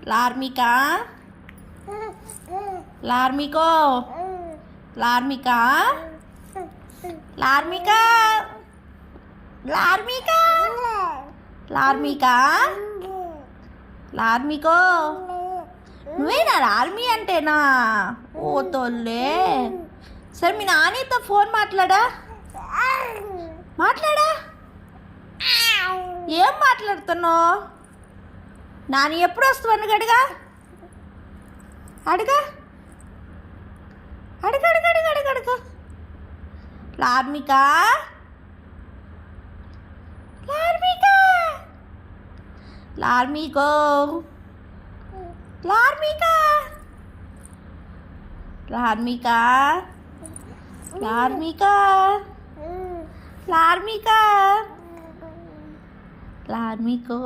లార్మికా లార్మికో లార్మికా లార్మికా లార్మికా లార్మికా లార్మికో నువ్వేనా లార్మీ అంటేనా? ఓ తోల్లే. సరే మీ నానితో ఫోన్ మాట్లాడా ఏం మాట్లాడుతున్నావు? నాని ఎప్పుడు వస్తావు అడుగా అడుగా అడుగు అడుగు అడుగు అడుగు అడుగు లార్మికా లార్మికా లార్మికో లార్మికా లార్మికా లార్మికా లార్మికా లార్మికో